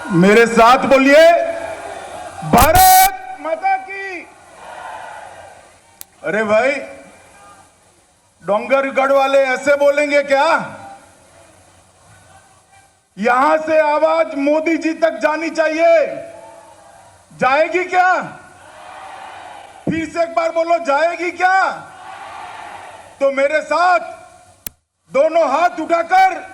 मेरे साथ बोलिए, भारत माता की। अरे भाई, डोंगरगढ़ वाले ऐसे बोलेंगे क्या? यहां से आवाज मोदी जी तक जानी चाहिए। जाएगी क्या? फिर से एक बार बोलो, जाएगी क्या? तो मेरे साथ दोनों हाथ उठाकर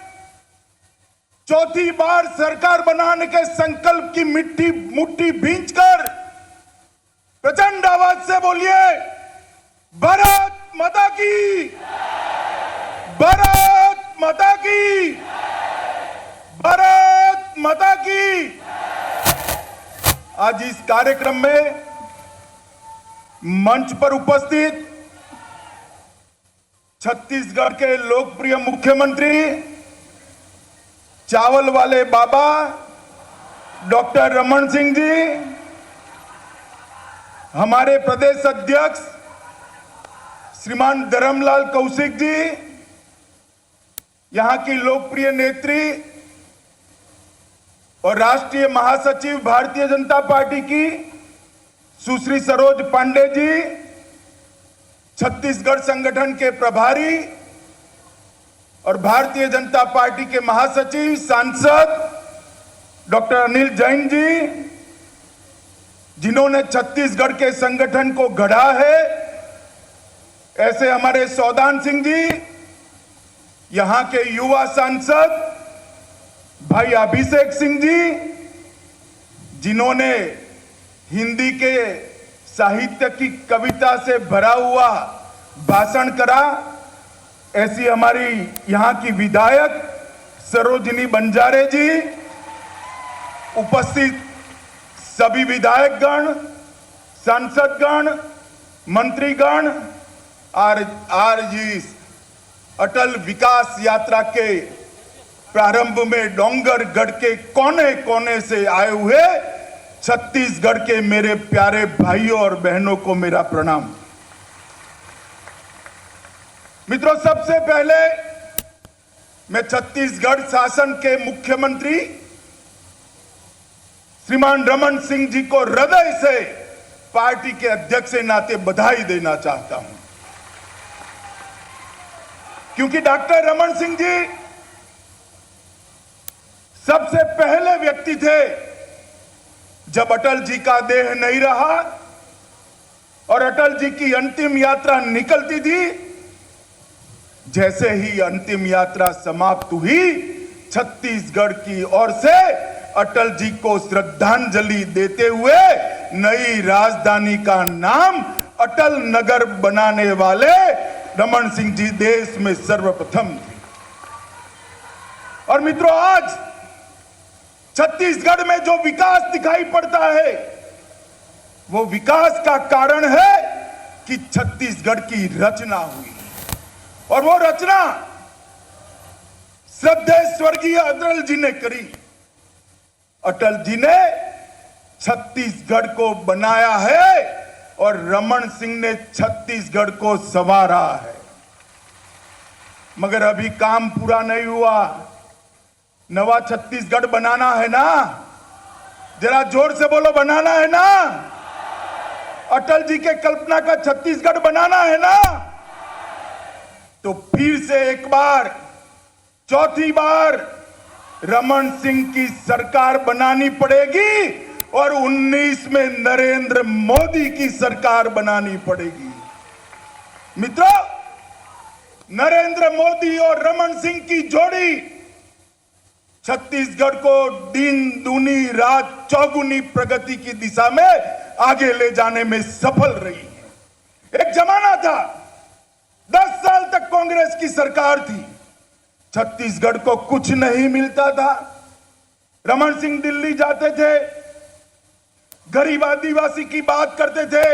चौथी बार सरकार बनाने के संकल्प की मुट्ठी भींचकर प्रचंड आवाज से बोलिए, भारत माता की, भारत माता की, भारत माता की। आज इस कार्यक्रम में मंच पर उपस्थित छत्तीसगढ़ के लोकप्रिय मुख्यमंत्री, चावल वाले बाबा डॉक्टर रमन सिंह जी, हमारे प्रदेश अध्यक्ष श्रीमान धर्मलाल कौशिक जी, यहां की लोकप्रिय नेत्री और राष्ट्रीय महासचिव भारतीय जनता पार्टी की सुश्री सरोज पांडे जी, छत्तीसगढ़ संगठन के प्रभारी और भारतीय जनता पार्टी के महासचिव सांसद डॉक्टर अनिल जैन जी, जिन्होंने छत्तीसगढ़ के संगठन को गढ़ा है, ऐसे हमारे सौदान सिंह जी, यहां के युवा सांसद भाई अभिषेक सिंह जी, जिन्होंने हिंदी के साहित्य की कविता से भरा हुआ भाषण करा, ऐसी हमारी यहां की विधायक सरोजिनी बंजारे जी, उपस्थित सभी विधायकगण, सांसदगण, मंत्रीगण, आज इस अटल विकास यात्रा के प्रारंभ में डोंगरगढ़ के कोने कोने से आए हुए छत्तीसगढ़ के मेरे प्यारे भाइयों और बहनों को मेरा प्रणाम। मित्रों, सबसे पहले मैं छत्तीसगढ़ शासन के मुख्यमंत्री श्रीमान रमन सिंह जी को हृदय से पार्टी के अध्यक्ष के नाते बधाई देना चाहता हूं, क्योंकि डॉक्टर रमन सिंह जी सबसे पहले व्यक्ति थे जब अटल जी का देह नहीं रहा और अटल जी की अंतिम यात्रा निकलती थी। जैसे ही अंतिम यात्रा समाप्त हुई, छत्तीसगढ़ की ओर से अटल जी को श्रद्धांजलि देते हुए नई राजधानी का नाम अटल नगर बनाने वाले रमन सिंह जी देश में सर्वप्रथम थे। और मित्रों, आज छत्तीसगढ़ में जो विकास दिखाई पड़ता है, वो विकास का कारण है कि छत्तीसगढ़ की रचना हुई, और वो रचना श्रद्धेय स्वर्गीय अटल जी ने करी। अटल जी ने छत्तीसगढ़ को बनाया है और रमन सिंह ने छत्तीसगढ़ को संवारा है। मगर अभी काम पूरा नहीं हुआ। नवा छत्तीसगढ़ बनाना है ना? जरा जोर से बोलो, बनाना है ना? अटल जी के कल्पना का छत्तीसगढ़ बनाना है ना? तो फिर से एक बार, चौथी बार रमन सिंह की सरकार बनानी पड़ेगी और 19 में नरेंद्र मोदी की सरकार बनानी पड़ेगी। मित्रों, नरेंद्र मोदी और रमन सिंह की जोड़ी छत्तीसगढ़ को दिन दूनी रात चौगुनी प्रगति की दिशा में आगे ले जाने में सफल रही है। एक जमाना था, 10 साल तक कांग्रेस की सरकार थी, छत्तीसगढ़ को कुछ नहीं मिलता था। रमन सिंह दिल्ली जाते थे, गरीब आदिवासी की बात करते थे,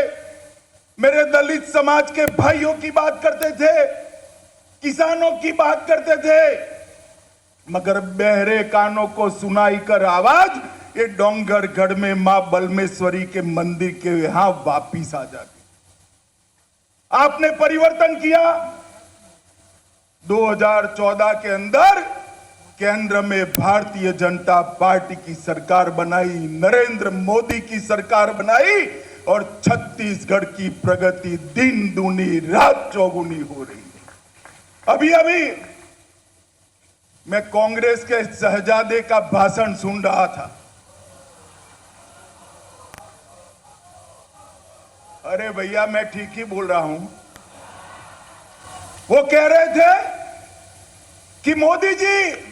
मेरे दलित समाज के भाइयों की बात करते थे, किसानों की बात करते थे, मगर बहरे कानों को सुनाई कर आवाज ये डोंगरगढ़ में मां बलमेश्वरी के मंदिर के यहां वापिस आ जाती। आपने परिवर्तन किया। 2014 के अंदर केंद्र में भारतीय जनता पार्टी की सरकार बनाई, नरेंद्र मोदी की सरकार बनाई और छत्तीसगढ़ की प्रगति दिन दूनी रात चौगुनी हो रही है। अभी अभी मैं कांग्रेस के शहजादे का भाषण सुन रहा था। अरे भैया, मैं ठीक ही बोल रहा हूं। वो कह रहे थे कि मोदी जी,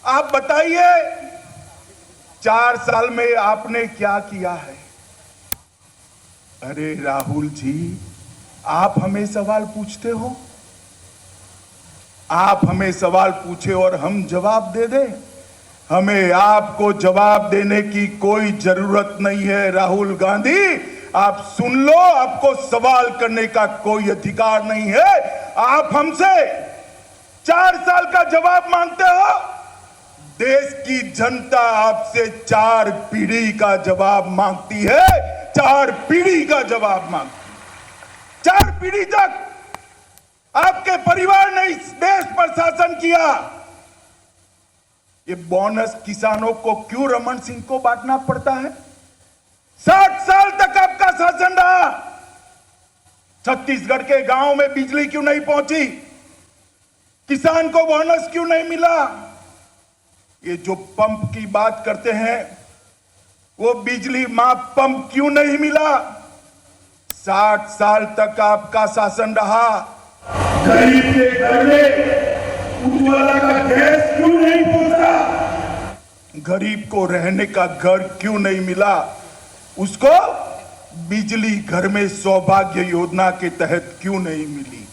आप बताइए 4 साल में आपने क्या किया है। अरे राहुल जी, आप हमें सवाल पूछते हो? आप हमें सवाल पूछे और हम जवाब दे दें? हमें आपको जवाब देने की कोई जरूरत नहीं है राहुल गांधी। आप सुन लो, आपको सवाल करने का कोई अधिकार नहीं है। आप हमसे 4 साल का जवाब मांगते हो। देश की जनता आपसे 4 पीढ़ी का जवाब मांगती है। 4 पीढ़ी का जवाब मांगती है। 4 पीढ़ी तक आपके परिवार ने इस देश पर शासन किया। ये बोनस किसानों को क्यों रमन सिंह को बांटना पड़ता है? 60 साल तक आपका शासन रहा। छत्तीसगढ़ के गांव में बिजली क्यों नहीं पहुंची? किसान को बोनस क्यों नहीं मिला? ये जो पंप की बात करते हैं, वो बिजली माफ पंप क्यों नहीं मिला? 60 साल तक आपका शासन रहा। गरीब के घर में उज्ज्वला का गैस क्यों नहीं पहुंचा? गरीब को रहने का घर क्यों नहीं मिला? उसको बिजली घर में सौभाग्य योजना के तहत क्यों नहीं मिली?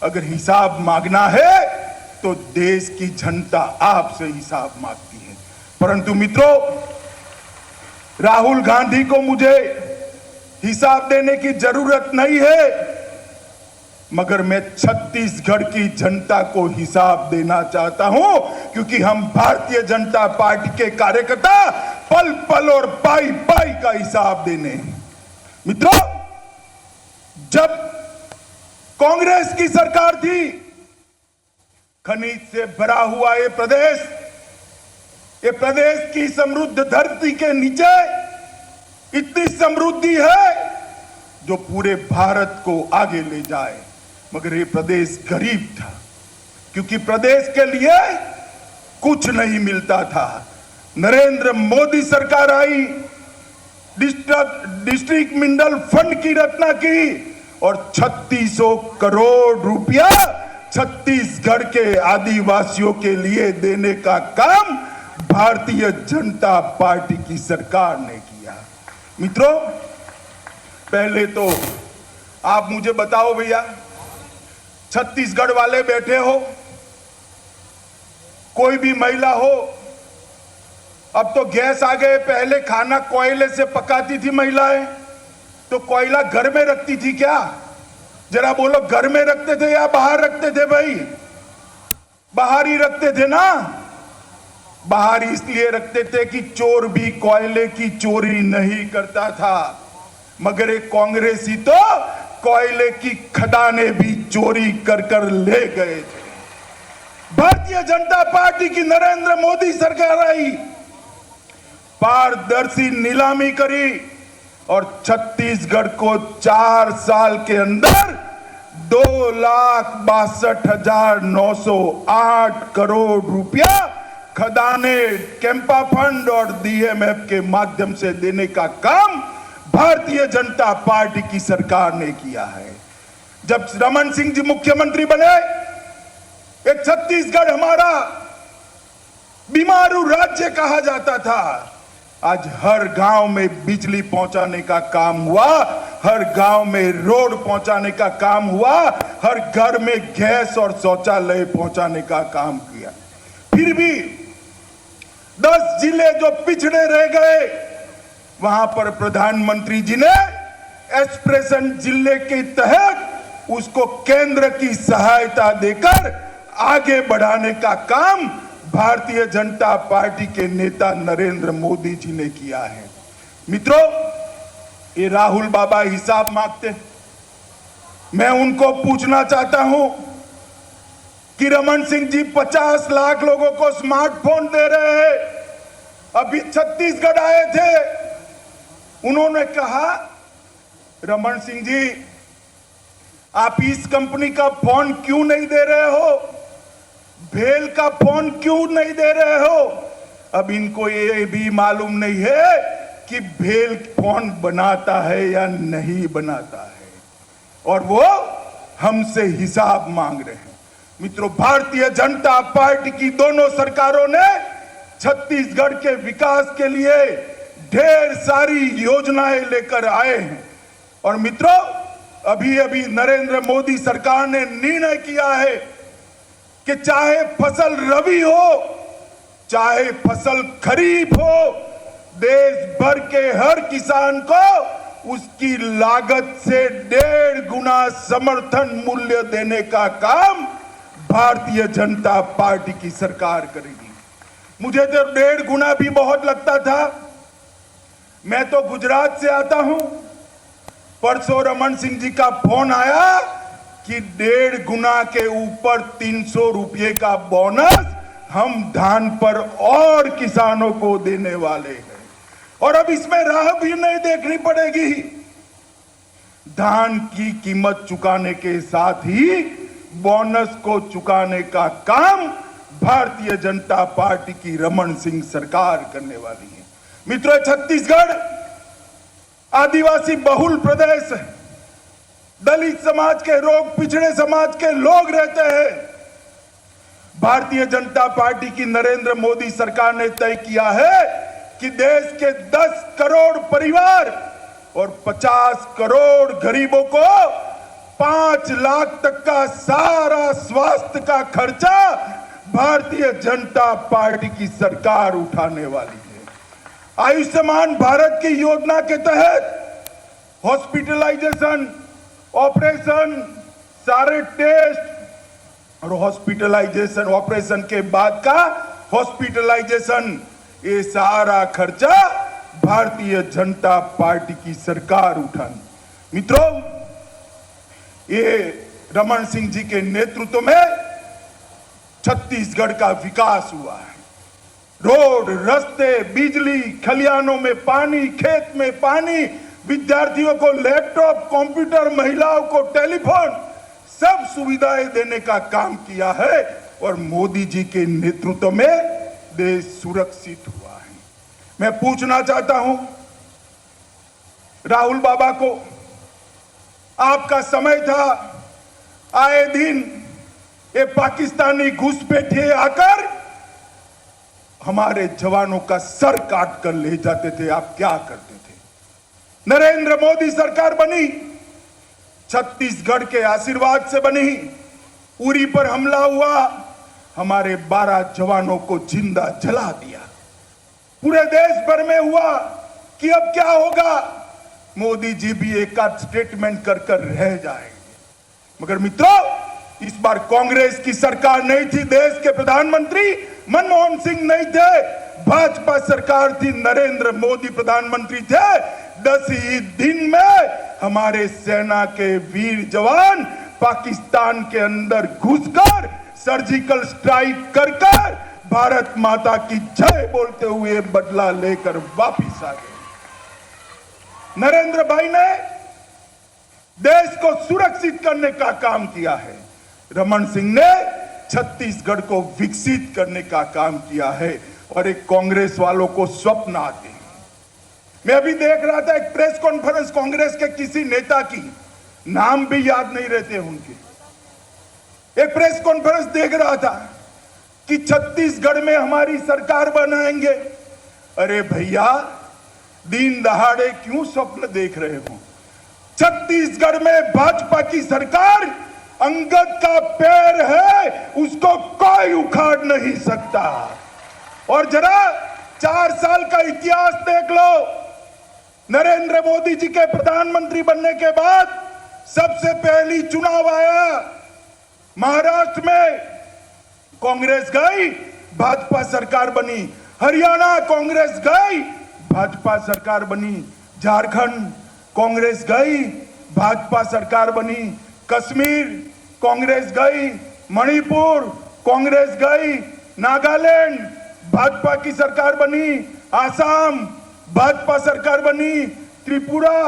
अगर हिसाब मांगना है तो देश की जनता आपसे हिसाब मांगती है। परंतु मित्रों, राहुल गांधी को मुझे हिसाब देने की जरूरत नहीं है, मगर मैं छत्तीसगढ़ की जनता को हिसाब देना चाहता हूं, क्योंकि हम भारतीय जनता पार्टी के कार्यकर्ता पल पल और पाई पाई का हिसाब देने। मित्रों, जब कांग्रेस की सरकार थी, खनिज से भरा हुआ ये प्रदेश की समृद्ध धरती के नीचे इतनी समृद्धि है जो पूरे भारत को आगे ले जाए। मगर ये प्रदेश गरीब था, क्योंकि प्रदेश के लिए कुछ नहीं मिलता था। नरेंद्र मोदी सरकार आई, डिस्ट्रिक्ट मिनरल फंड की रचना की और 3600 करोड़ रुपया छत्तीसगढ़ के आदिवासियों के लिए देने का काम भारतीय जनता पार्टी की सरकार ने किया। मित्रों, पहले तो आप मुझे बताओ भैया, छत्तीसगढ़ वाले बैठे हो, कोई भी महिला हो, अब तो गैस आ गए। पहले खाना कोयले से पकाती थी महिलाएं, तो कोयला घर में रखती थी क्या? जरा बोलो, घर में रखते थे या बाहर रखते थे? भाई, बाहर ही रखते थे ना। बाहर इसलिए रखते थे कि चोर भी कोयले की चोरी नहीं करता था, मगर एक कांग्रेसी तो कोयले की खदानें भी चोरी कर कर ले गए थे। भारतीय जनता पार्टी की नरेंद्र मोदी सरकार आई, पारदर्शी नीलामी करी और छत्तीसगढ़ को 4 साल के अंदर 2,62,908 करोड़ रुपया खदाने, कैंपा फंड और डीएमएफ के माध्यम से देने का काम भारतीय जनता पार्टी की सरकार ने किया है। जब रमन सिंह जी मुख्यमंत्री बने, एक छत्तीसगढ़ हमारा बीमारू राज्य कहा जाता था। आज हर गांव में बिजली पहुंचाने का काम हुआ, हर गांव में रोड पहुंचाने का काम हुआ, हर घर में गैस और शौचालय पहुंचाने का काम किया। फिर भी 10 जिले जो पिछड़े रह गए, वहां पर प्रधानमंत्री जी ने एक्सप्रेशन जिले के तहत उसको केंद्र की सहायता देकर आगे बढ़ाने का काम भारतीय जनता पार्टी के नेता नरेंद्र मोदी जी ने किया है। मित्रों, ये राहुल बाबा हिसाब मांगते, मैं उनको पूछना चाहता हूं कि रमन सिंह जी 50 लाख लोगों को स्मार्टफोन दे रहे हैं। अभी छत्तीसगढ़ आए थे, उन्होंने कहा रमन सिंह जी आप इस कंपनी का फोन क्यों नहीं दे रहे हो, भेल का फोन क्यों नहीं दे रहे हो। अब इनको ये भी मालूम नहीं है कि भेल फोन बनाता है या नहीं बनाता है, और वो हमसे हिसाब मांग रहे हैं। मित्रों, भारतीय जनता पार्टी की दोनों सरकारों ने छत्तीसगढ़ के विकास के लिए ढेर सारी योजनाएं लेकर आए हैं। और मित्रों, अभी अभी नरेंद्र मोदी सरकार ने निर्णय किया है कि चाहे फसल रबी हो चाहे फसल खरीफ हो, देश भर के हर किसान को उसकी लागत से 1.5 गुना समर्थन मूल्य देने का काम भारतीय जनता पार्टी की सरकार करेगी। मुझे तो 1.5 गुना भी बहुत लगता था। मैं तो गुजरात से आता हूं, परसों रमन सिंह जी का फोन आया कि 1.5 गुना के ऊपर 300 रुपये का बोनस हम धान पर और किसानों को देने वाले हैं। और अब इसमें राह भी नहीं देखनी पड़ेगी, धान की कीमत चुकाने के साथ ही बोनस को चुकाने का काम भारतीय जनता पार्टी की रमन सिंह सरकार करने वाली है। मित्रों, छत्तीसगढ़ आदिवासी बहुल प्रदेश है, दलित समाज के लोग, पिछड़े समाज के लोग रहते हैं। भारतीय जनता पार्टी की नरेंद्र मोदी सरकार ने तय किया है कि देश के 10 करोड़ परिवार और 50 करोड़ गरीबों को 5 लाख तक का सारा स्वास्थ्य का खर्चा भारतीय जनता पार्टी की सरकार उठाने वाली है। आयुष्मान भारत की योजना के तहत हॉस्पिटलाइजेशन, ऑपरेशन, सारे टेस्ट और हॉस्पिटलाइजेशन, ऑपरेशन के बाद का हॉस्पिटलाइजेशन, ये सारा खर्चा भारतीय जनता पार्टी की सरकार उठानी। मित्रों, ये रमन सिंह जी के नेतृत्व में छत्तीसगढ़ का विकास हुआ है। रोड, रास्ते, बिजली, खलियानों में पानी, खेत में पानी, विद्यार्थियों को लैपटॉप, कंप्यूटर, महिलाओं को टेलीफोन, सब सुविधाएं देने का काम किया है। और मोदी जी के नेतृत्व में देश सुरक्षित हुआ है। मैं पूछना चाहता हूं राहुल बाबा को, आपका समय था, आए दिन ये पाकिस्तानी घुसपैठिए आकर हमारे जवानों का सर काट कर ले जाते थे, आप क्या करते थे? नरेंद्र मोदी सरकार बनी, छत्तीसगढ़ के आशीर्वाद से बनी। उरी पर हमला हुआ, हमारे 12 जवानों को जिंदा जला दिया। पूरे देश भर में हुआ कि अब क्या होगा, मोदी जी भी एक आध स्टेटमेंट कर कर रह जाएंगे। मगर मित्रों, इस बार कांग्रेस की सरकार नहीं थी, देश के प्रधानमंत्री मनमोहन सिंह नहीं थे, भाजपा सरकार थी, नरेंद्र मोदी प्रधानमंत्री थे। 10 ही दिन में हमारे सेना के वीर जवान पाकिस्तान के अंदर घुसकर सर्जिकल स्ट्राइक कर भारत माता की जय बोलते हुए बदला लेकर वापिस आ गए। नरेंद्र भाई ने देश को सुरक्षित करने का काम किया है, रमन सिंह ने छत्तीसगढ़ को विकसित करने का काम किया है। और एक कांग्रेस वालों को स्वप्न आते हैं। मैं अभी देख रहा था एक प्रेस कॉन्फ्रेंस कांग्रेस के किसी नेता की, नाम भी याद नहीं रहते उनके, एक प्रेस कॉन्फ्रेंस देख रहा था कि छत्तीसगढ़ में हमारी सरकार बनाएंगे। अरे भैया, दिन दहाड़े क्यों स्वप्न देख रहे हो? छत्तीसगढ़ में भाजपा की सरकार अंगद का पैर है, उसको कोई उखाड़ नहीं सकता। और जरा 4 साल का इतिहास देख लो। नरेंद्र मोदी जी के प्रधानमंत्री बनने के बाद सबसे पहली चुनाव आया, महाराष्ट्र में कांग्रेस गई, भाजपा सरकार बनी। हरियाणा कांग्रेस गई, भाजपा सरकार बनी। झारखंड कांग्रेस गई, भाजपा सरकार बनी। कश्मीर कांग्रेस गई, मणिपुर कांग्रेस गई, नागालैंड भाजपा की सरकार बनी, आसाम भाजपा सरकार बनी, त्रिपुरा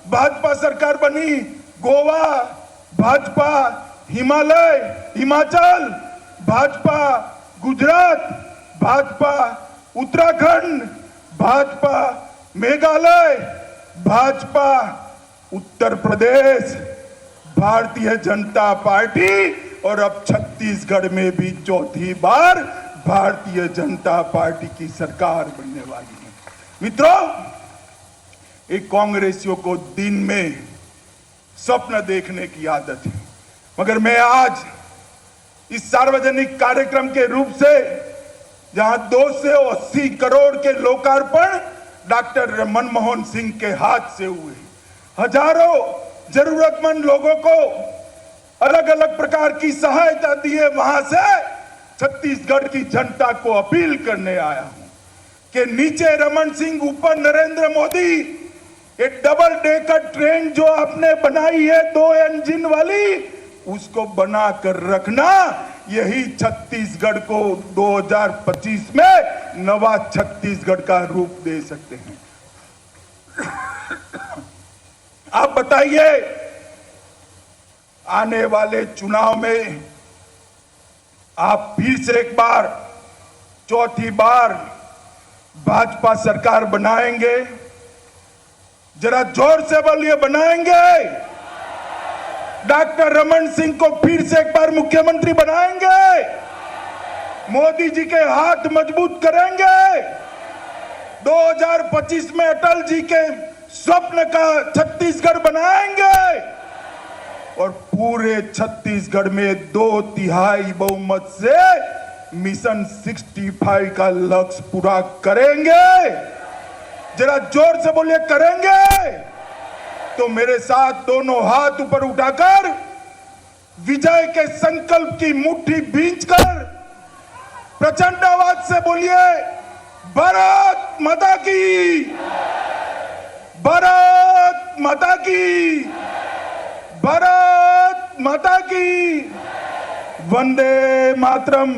भाजपा सरकार बनी, गोवा भाजपा, हिमाचल भाजपा, गुजरात भाजपा, उत्तराखंड भाजपा, मेघालय भाजपा, उत्तर प्रदेश भारतीय जनता पार्टी और अब छत्तीसगढ़ में भी चौथी बार भारतीय जनता पार्टी की सरकार बनने वाली है। मित्रों, एक कांग्रेसियों को दिन में स्वप्न देखने की आदत है, मगर मैं आज इस सार्वजनिक कार्यक्रम के रूप से जहां 280 करोड़ के लोकार्पण डॉक्टर मनमोहन सिंह के हाथ से हुए, हजारों जरूरतमंद लोगों को अलग अलग प्रकार की सहायता दी है, वहां से छत्तीसगढ़ की जनता को अपील करने आया हूं कि नीचे रमन सिंह, ऊपर नरेंद्र मोदी, ये डबल डेकर ट्रेन जो आपने बनाई है 2 इंजन वाली, उसको बना कर रखना। यही छत्तीसगढ़ को 2025 में नवा छत्तीसगढ़ का रूप दे सकते हैं। आप बताइए, आने वाले चुनाव में आप फिर से एक बार, चौथी बार भाजपा सरकार बनाएंगे? जरा जोर से बोलिए, बनाएंगे? डॉक्टर रमन सिंह को फिर से एक बार मुख्यमंत्री बनाएंगे? मोदी जी के हाथ मजबूत करेंगे? 2025 में अटल जी के स्वप्न का छत्तीसगढ़ बनाएंगे और पूरे छत्तीसगढ़ में 2/3 बहुमत से मिशन 65 का लक्ष्य पूरा करेंगे? जरा जोर से बोलिए, करेंगे? तो मेरे साथ दोनों हाथ ऊपर उठाकर विजय के संकल्प की मुट्ठी भींचकर प्रचंड आवाज से बोलिए, भारत माता की, भारत माता की, भारत माता की, वंदे मातरम।